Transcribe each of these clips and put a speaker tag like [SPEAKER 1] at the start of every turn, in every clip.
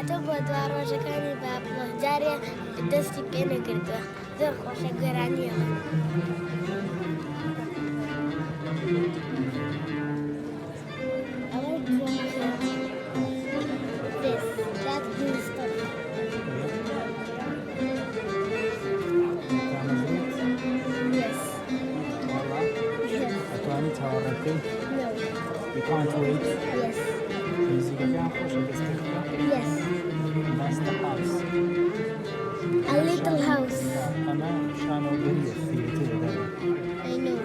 [SPEAKER 1] هاتۆ بۆ دواڕۆژەکانی بابلۆ جارێ دەستی پێ نەکردووە زۆر خۆشە گۆرانیەوە.
[SPEAKER 2] No. You can't wait?
[SPEAKER 1] Yes. Yes.
[SPEAKER 2] That's the house.
[SPEAKER 1] A little house.
[SPEAKER 2] أنا شانۆگەری theatre.
[SPEAKER 1] I know.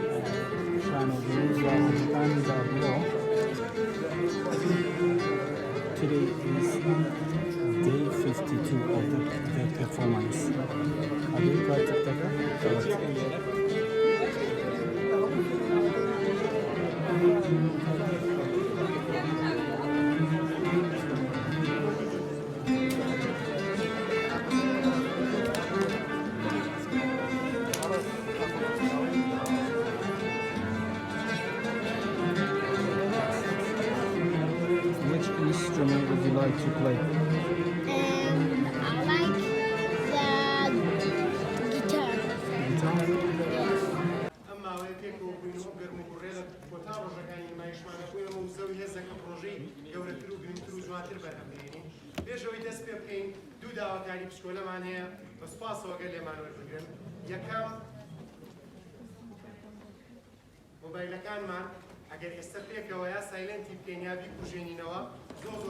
[SPEAKER 2] شانۆگەری دواڕۆژەکانی بابلۆ. Today is day 52 of the performance. Have you tried it together? Which instrument would you like to play?
[SPEAKER 1] I like the guitar.
[SPEAKER 2] Guitar?
[SPEAKER 1] Yes.
[SPEAKER 3] ئەمما ئەوەیە پێکەوە بووین و گەرم و گوڕێ لە کۆتا ڕۆژەکانی نمایشمانە بووینەوە و زەوی هێزەکە پرۆژەی گەورەتر و گرنگتر و جوانتر بەرهەمهێنین. پێشەوەی دەست پێ بکەین دوو داواکاری پشکۆلەمان هەیە بە سوپاسەوە گەل لێمان وەربگرن. یەکەم مۆبایلەکانمان ئەگەر ئێستا پێکەوە یا سایلەنتی بکەین یا بیکوژێنینەوە زۆر